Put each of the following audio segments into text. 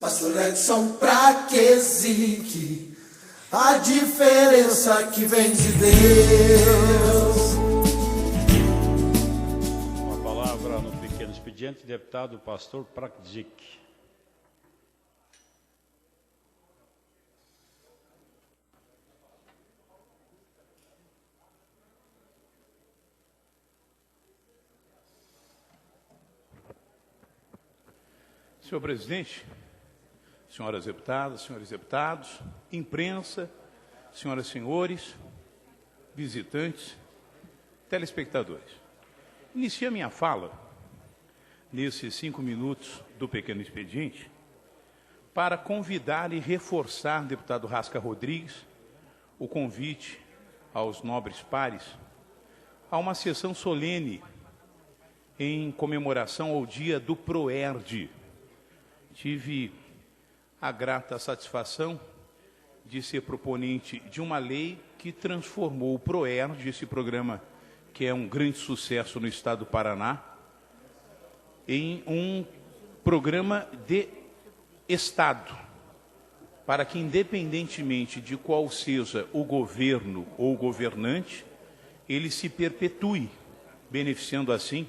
Pastor Edson Praquesic, a diferença que vem de Deus. Uma palavra no pequeno expediente, deputado Pastor Praquesic. Senhor presidente, senhoras deputadas, senhores deputados, imprensa, senhoras e senhores, visitantes, telespectadores. Inicio a minha fala, nesses 5 minutos do pequeno expediente, para convidar e reforçar, deputado Rasca Rodrigues, o convite aos nobres pares a uma sessão solene em comemoração ao dia do PROERD. Tive a grata satisfação de ser proponente de uma lei que transformou o PROERD, esse programa que é um grande sucesso no estado do Paraná, em um programa de Estado, para que, independentemente de qual seja o governo ou o governante, ele se perpetue, beneficiando assim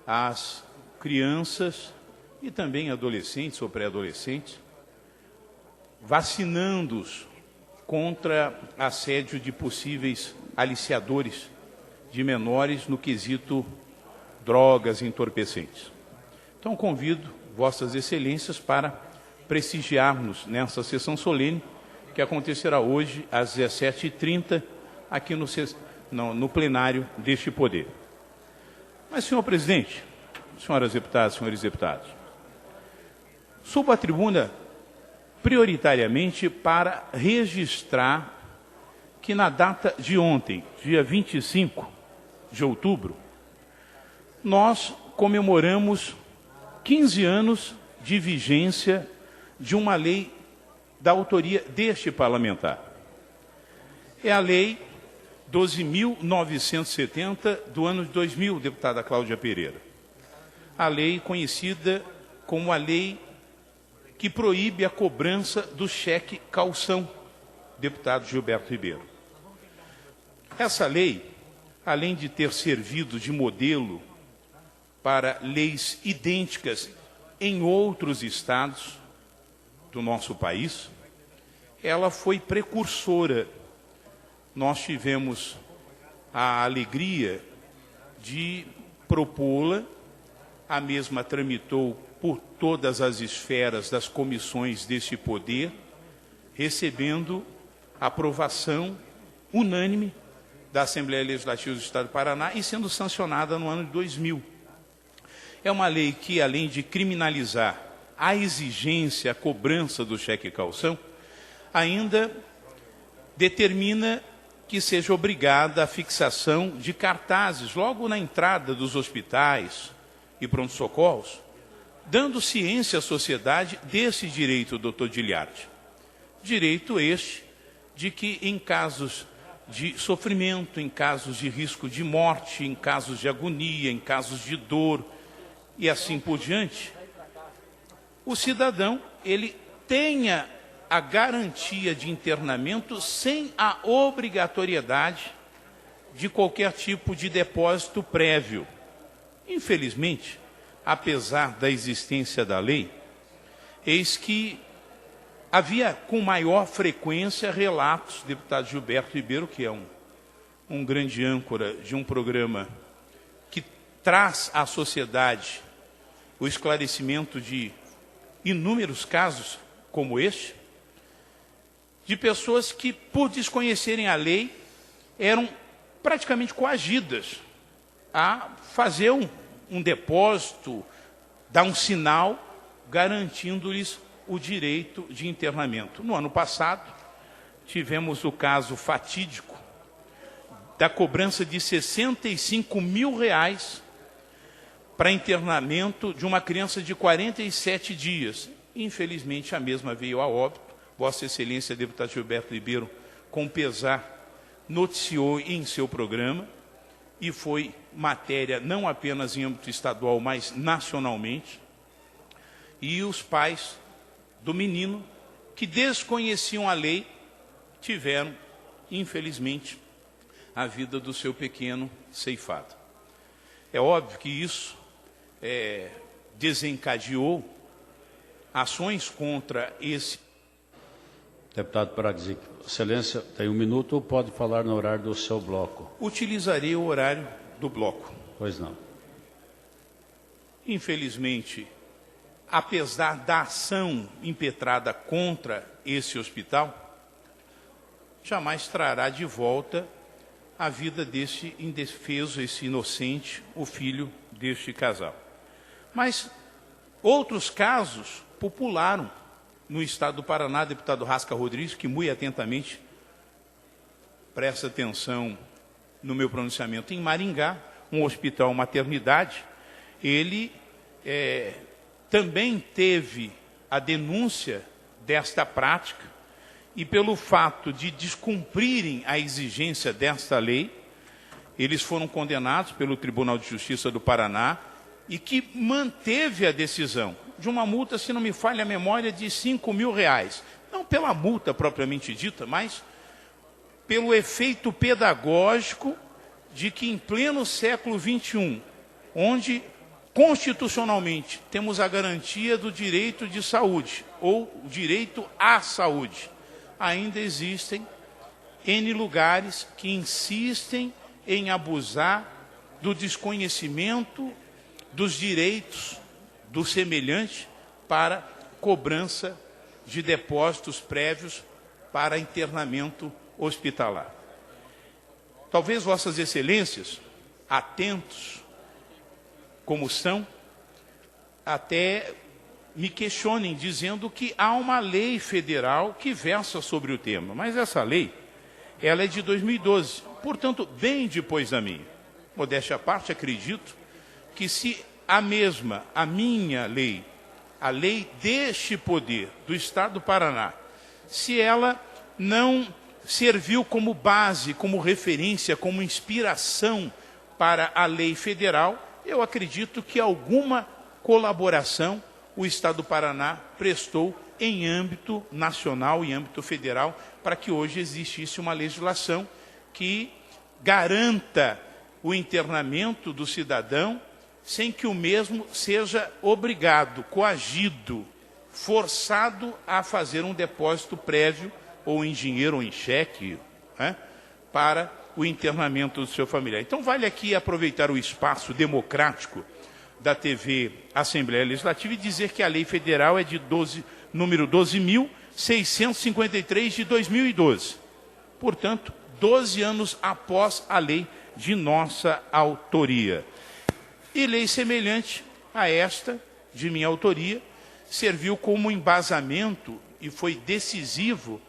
as crianças e também adolescentes ou pré-adolescentes, vacinando-os contra assédio de possíveis aliciadores de menores no quesito drogas e entorpecentes. Então, convido vossas excelências para prestigiarmos nessa sessão solene, que acontecerá hoje às 17h30, aqui no plenário deste poder. Mas, senhor presidente, senhoras deputadas, senhores deputados, subo à tribuna prioritariamente para registrar que na data de ontem, dia 25 de outubro, nós comemoramos 15 anos de vigência de uma lei da autoria deste parlamentar. É a Lei 12.970 do ano de 2000, deputada Cláudia Pereira. A lei conhecida como a Lei que proíbe a cobrança do cheque calção, deputado Gilberto Ribeiro. Essa lei, além de ter servido de modelo para leis idênticas em outros estados do nosso país, ela foi precursora. Nós tivemos a alegria de propô-la, a mesma tramitou por todas as esferas das comissões deste poder, recebendo aprovação unânime da Assembleia Legislativa do Estado do Paraná e sendo sancionada no ano de 2000. É uma lei que, além de criminalizar a exigência, a cobrança do cheque calção, ainda determina que seja obrigada a fixação de cartazes logo na entrada dos hospitais e pronto-socorros, dando ciência à sociedade desse direito, doutor Giliardi. Direito este de que, em casos de sofrimento, em casos de risco de morte, em casos de agonia, em casos de dor e assim por diante, o cidadão ele tenha a garantia de internamento sem a obrigatoriedade de qualquer tipo de depósito prévio. Infelizmente, apesar da existência da lei, eis que havia com maior frequência relatos, deputado Gilberto Ribeiro, que é um grande âncora de um programa que traz à sociedade o esclarecimento de inúmeros casos como este, de pessoas que, por desconhecerem a lei, eram praticamente coagidas a fazer um depósito, dar um sinal, garantindo-lhes o direito de internamento. No ano passado, tivemos o caso fatídico da cobrança de R$65 mil para internamento de uma criança de 47 dias. Infelizmente, a mesma veio a óbito. Vossa Excelência, deputado Gilberto Ribeiro, com pesar, noticiou em seu programa, e foi matéria não apenas em âmbito estadual, mas nacionalmente, e os pais do menino que desconheciam a lei, tiveram, infelizmente, a vida do seu pequeno ceifada. É óbvio que isso desencadeou ações contra esse... Deputado Praxedes, Excelência, tem 1 minuto ou pode falar no horário do seu bloco? Utilizarei o horário do bloco. Pois não. Infelizmente, apesar da ação impetrada contra esse hospital, jamais trará de volta a vida desse indefeso, esse inocente, o filho deste casal. Mas outros casos popularam no estado do Paraná, deputado Rasca Rodrigues, que muito atentamente presta atenção no meu pronunciamento. Em Maringá, um hospital maternidade, ele também teve a denúncia desta prática e pelo fato de descumprirem a exigência desta lei, eles foram condenados pelo Tribunal de Justiça do Paraná e que manteve a decisão de uma multa, se não me falha a memória, de R$5.000. Não pela multa propriamente dita, mas pelo efeito pedagógico de que em pleno século XXI, onde constitucionalmente temos a garantia do direito de saúde, ou o direito à saúde, ainda existem N lugares que insistem em abusar do desconhecimento dos direitos do semelhante para cobrança de depósitos prévios para internamento hospitalar. Talvez vossas excelências, atentos como são, até me questionem dizendo que há uma lei federal que versa sobre o tema, mas essa lei, ela é de 2012, portanto, bem depois da minha. Modéstia à parte, acredito que se a minha lei, a lei deste poder do Estado do Paraná, se ela não serviu como base, como referência, como inspiração para a lei federal, eu acredito que alguma colaboração o Estado do Paraná prestou em âmbito nacional e âmbito federal para que hoje existisse uma legislação que garanta o internamento do cidadão sem que o mesmo seja obrigado, coagido, forçado a fazer um depósito prévio, ou em dinheiro ou em cheque, para o internamento do seu familiar. Então, vale aqui aproveitar o espaço democrático da TV Assembleia Legislativa e dizer que a lei federal é de número 12.653 de 2012. Portanto, 12 anos após a lei de nossa autoria. E lei semelhante a esta, de minha autoria, serviu como embasamento e foi decisivo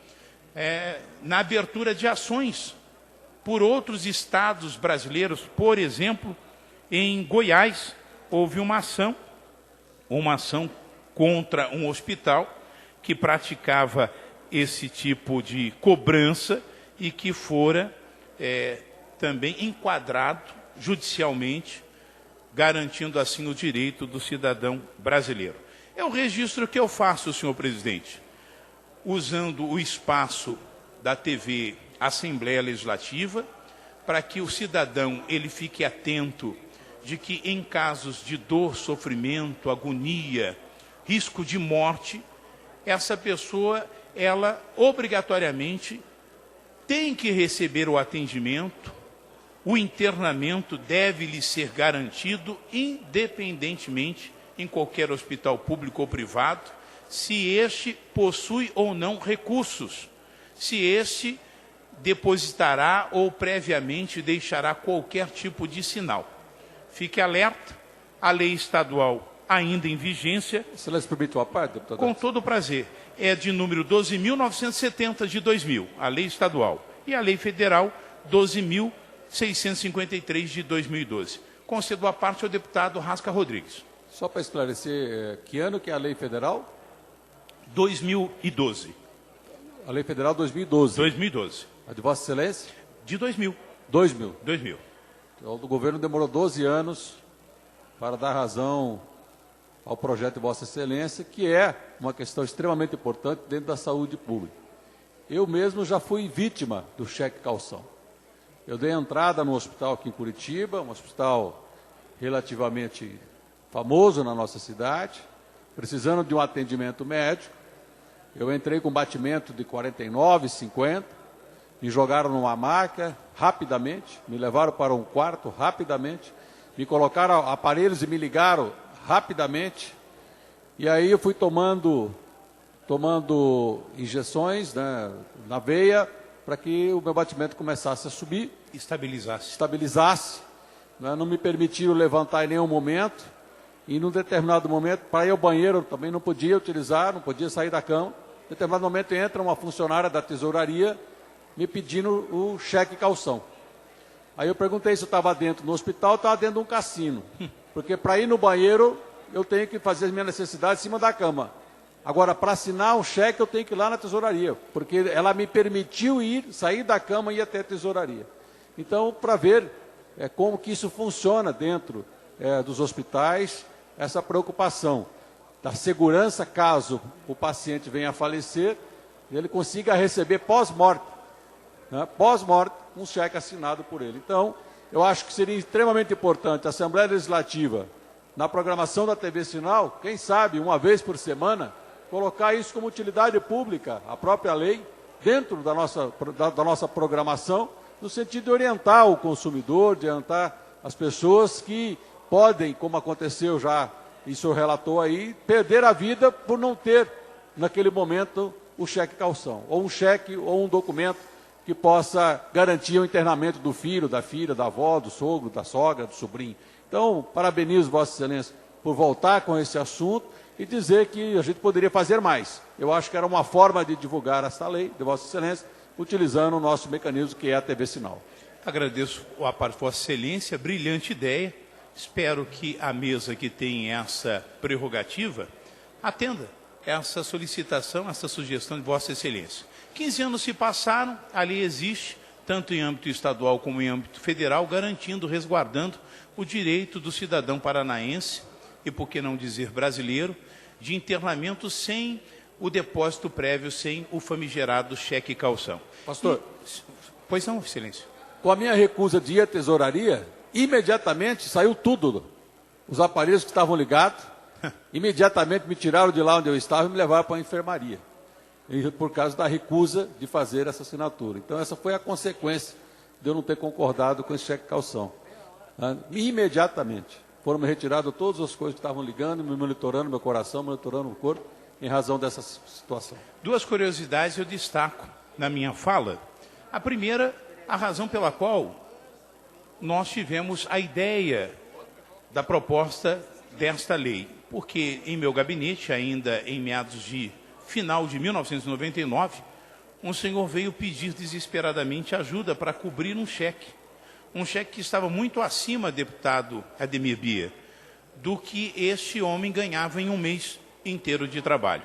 na abertura de ações por outros estados brasileiros. Por exemplo, em Goiás, houve uma ação contra um hospital que praticava esse tipo de cobrança e que fora também enquadrado judicialmente, garantindo assim o direito do cidadão brasileiro. É o registro que eu faço, senhor presidente, usando o espaço da TV Assembleia Legislativa, para que o cidadão ele fique atento de que em casos de dor, sofrimento, agonia, risco de morte, essa pessoa, ela obrigatoriamente tem que receber o atendimento, o internamento deve lhe ser garantido independentemente em qualquer hospital público ou privado, se este possui ou não recursos, se este depositará ou previamente deixará qualquer tipo de sinal. Fique alerta, a lei estadual ainda em vigência. Excelência, permite uma parte, deputado? Com todo prazer. É de número 12.970 de 2000, a lei estadual. E a lei federal, 12.653 de 2012. Concedo a parte ao deputado Rasca Rodrigues. Só para esclarecer, que ano que é a lei federal? 2012. A lei federal 2012. 2012. A de Vossa Excelência? De 2000. 2000. 2000. Então, o governo demorou 12 anos para dar razão ao projeto de Vossa Excelência, que é uma questão extremamente importante dentro da saúde pública. Eu mesmo já fui vítima do cheque calção. Eu dei entrada no hospital aqui em Curitiba, um hospital relativamente famoso na nossa cidade, precisando de um atendimento médico. Eu entrei com batimento de 49, 50, me jogaram numa maca rapidamente, me levaram para um quarto rapidamente, me colocaram aparelhos e me ligaram rapidamente, e aí eu fui tomando injeções, né, na veia, para que o meu batimento começasse a subir. Estabilizasse. Né, não me permitiram levantar em nenhum momento, e num determinado momento, para ir ao banheiro, também não podia utilizar, não podia sair da cama. Em determinado momento entra uma funcionária da tesouraria me pedindo o cheque calção. Aí eu perguntei se eu estava dentro do hospital, estava dentro de um cassino. Porque para ir no banheiro, eu tenho que fazer as minhas necessidades em cima da cama. Agora, para assinar um cheque, eu tenho que ir lá na tesouraria, porque ela me permitiu sair da cama e ir até a tesouraria. Então, para ver como que isso funciona dentro dos hospitais, essa preocupação da segurança, caso o paciente venha a falecer, ele consiga receber pós-morte, né, um cheque assinado por ele. Então, eu acho que seria extremamente importante a Assembleia Legislativa, na programação da TV Sinal, quem sabe, uma vez por semana, colocar isso como utilidade pública, a própria lei, dentro da nossa programação, no sentido de orientar o consumidor, de orientar as pessoas que podem, como aconteceu já, e o senhor relatou aí, perder a vida por não ter, naquele momento, o cheque calção, ou um cheque, ou um documento que possa garantir o internamento do filho, da filha, da avó, do sogro, da sogra, do sobrinho. Então, parabenizo Vossa Excelência por voltar com esse assunto e dizer que a gente poderia fazer mais. Eu acho que era uma forma de divulgar essa lei de Vossa Excelência, utilizando o nosso mecanismo que é a TV Sinal. Agradeço a parte de Vossa Excelência, brilhante ideia. Espero que a mesa que tem essa prerrogativa atenda essa solicitação, essa sugestão de Vossa Excelência. 15 anos se passaram, a lei existe, tanto em âmbito estadual como em âmbito federal, garantindo, resguardando o direito do cidadão paranaense, e por que não dizer brasileiro, de internamento sem o depósito prévio, sem o famigerado cheque calção. Pastor. Pois não, Excelência. Com a minha recusa de ir à tesouraria, imediatamente saiu tudo. Os aparelhos que estavam ligados, imediatamente me tiraram de lá onde eu estava e me levaram para a enfermaria. Por causa da recusa de fazer essa assinatura. Então, essa foi a consequência de eu não ter concordado com esse cheque calção. Imediatamente foram me retiradas todas as coisas que estavam ligando, me monitorando meu coração, monitorando o corpo, em razão dessa situação. Duas curiosidades eu destaco na minha fala. A primeira, a razão pela qual nós tivemos a ideia da proposta desta lei. Porque em meu gabinete, ainda em meados de final de 1999, um senhor veio pedir desesperadamente ajuda para cobrir um cheque que estava muito acima, deputado Ademir Bia, do que este homem ganhava em um mês inteiro de trabalho.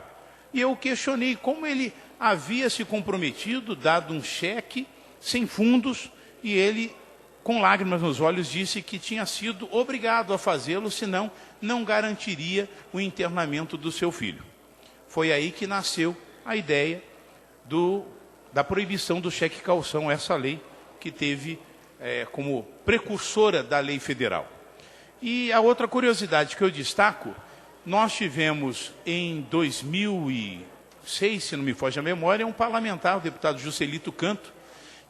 E eu questionei como ele havia se comprometido, dado um cheque sem fundos, e ele, com lágrimas nos olhos, disse que tinha sido obrigado a fazê-lo, senão não garantiria o internamento do seu filho. Foi aí que nasceu a ideia da proibição do cheque calção, essa lei que teve como precursora da lei federal. E a outra curiosidade que eu destaco, nós tivemos em 2006, se não me foge a memória, um parlamentar, o deputado Juscelito Canto,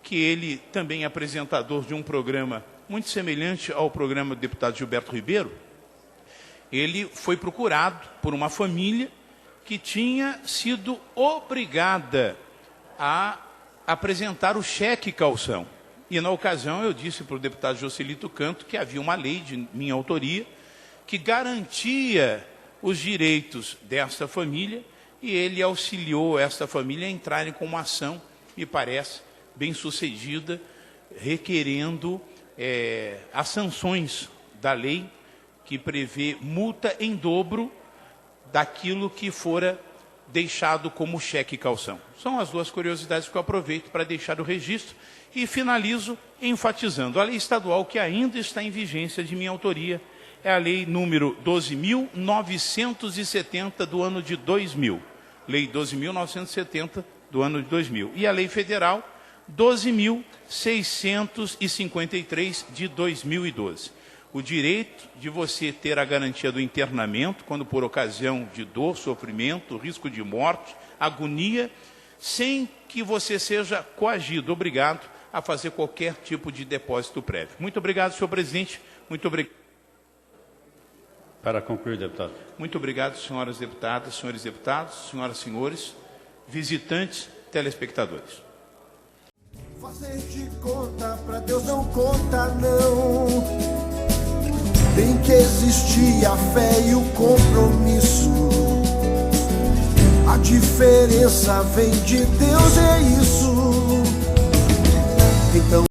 que ele também é apresentador de um programa muito semelhante ao programa do deputado Gilberto Ribeiro. Ele foi procurado por uma família que tinha sido obrigada a apresentar o cheque calção. E, na ocasião, eu disse para o deputado Juscelito Canto que havia uma lei de minha autoria que garantia os direitos desta família, e ele auxiliou esta família a entrarem com uma ação, me parece, bem-sucedida, requerendo as sanções da lei que prevê multa em dobro daquilo que fora deixado como cheque calção. São as duas curiosidades que eu aproveito para deixar o registro e finalizo enfatizando a lei estadual que ainda está em vigência de minha autoria, é a lei número 12.970 do ano de 2000. Lei 12.970 do ano de 2000. E a lei federal 12.653 de 2012. O direito de você ter a garantia do internamento, quando por ocasião de dor, sofrimento, risco de morte, agonia, sem que você seja coagido, obrigado a fazer qualquer tipo de depósito prévio. Muito obrigado, senhor presidente. Muito obrigado. Para concluir, deputado. Muito obrigado, senhoras deputadas, senhores deputados, senhoras e senhores, visitantes, telespectadores. Fazer de conta pra Deus não conta, não. Tem que existir a fé e o compromisso. A diferença vem de Deus, é isso. Então